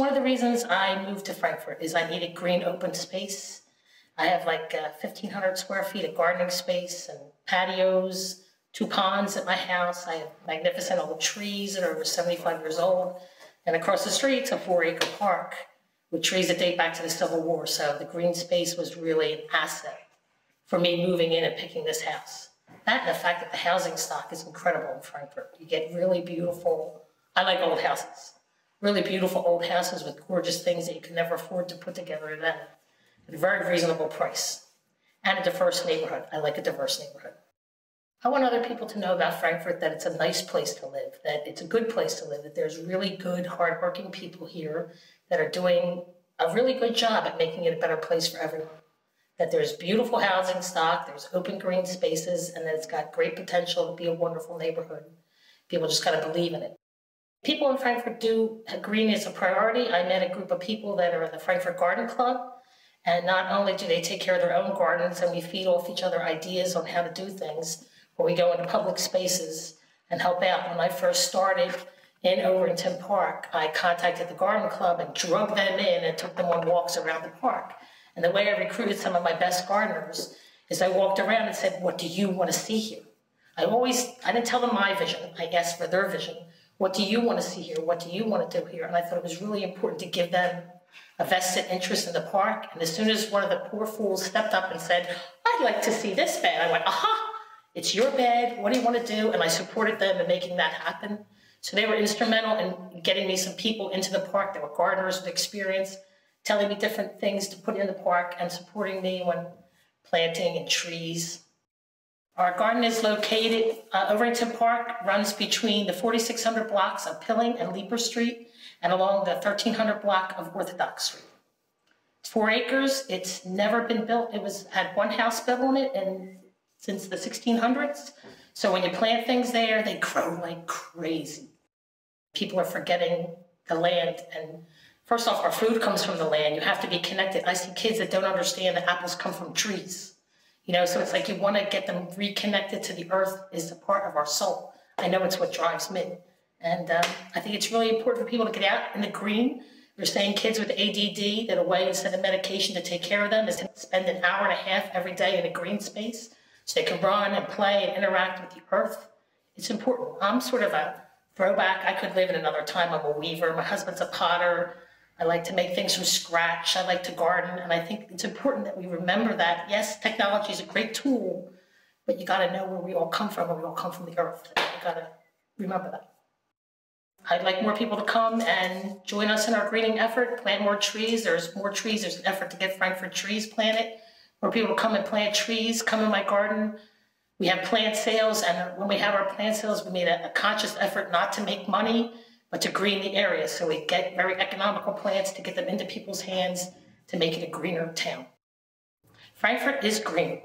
One of the reasons I moved to Frankfurt is I needed green open space. I have like 1,500 square feet of gardening space and patios, 2 ponds at my house. I have magnificent old trees that are over 75 years old. And across the street, it's a 4-acre park with trees that date back to the Civil War. So the green space was really an asset for me moving in and picking this house. That and the fact that the housing stock is incredible in Frankfurt. You get really beautiful, I like old houses, really beautiful old houses with gorgeous things that you can never afford to put together then at a very reasonable price. And a diverse neighborhood. I like a diverse neighborhood. I want other people to know about Frankfurt that it's a nice place to live, that it's a good place to live, that there's really good, hardworking people here that are doing a really good job at making it a better place for everyone. That there's beautiful housing stock, there's open green spaces, and that it's got great potential to be a wonderful neighborhood. People just got to believe in it. People in Frankfurt do green is a priority. I met a group of people that are in the Frankfurt Garden Club, and not only do they take care of their own gardens and we feed off each other ideas on how to do things, but we go into public spaces and help out. When I first started in Overington Park, I contacted the garden club and drug them in and took them on walks around the park. And the way I recruited some of my best gardeners is I walked around and said, what do you want to see here? I didn't tell them my vision. I asked for their vision. What do you want to see here? What do you want to do here? And I thought it was really important to give them a vested interest in the park. And as soon as one of the poor fools stepped up and said, I'd like to see this bed, I went, aha, it's your bed. What do you want to do? And I supported them in making that happen. So they were instrumental in getting me some people into the park that were gardeners with experience, telling me different things to put in the park and supporting me when planting and trees. Our garden is located, Overington Park runs between the 4,600 blocks of Pilling and Leeper Street and along the 1,300 block of Orthodox Street. It's 4 acres. It's never been built. Had one house built on it since the 1600s. So when you plant things there, they grow like crazy. People are forgetting the land. And first off, our food comes from the land. You have to be connected. I see kids that don't understand that apples come from trees. So it's like you want to get them reconnected to the earth is a part of our soul. I know it's what drives me. And I think it's really important for people to get out in the green. They're saying kids with ADD, that a way instead of medication to take care of them is to spend an hour and a half every day in a green space so they can run and play and interact with the earth. It's important. I'm sort of a throwback. I could live in another time. I'm a weaver. My husband's a potter. I like to make things from scratch. I like to garden. And I think it's important that we remember that, yes, technology is a great tool, but you got to know where we all come from, we all come from the earth. You got to remember that. I'd like more people to come and join us in our greening effort, plant more trees. There's more trees. There's an effort to get Frankfurt trees planted. More people come and plant trees, come in my garden. We have plant sales, and when we have our plant sales, we made a conscious effort not to make money, but to green the area. So we get very economical plants to get them into people's hands to make it a greener town. Frankfurt is green.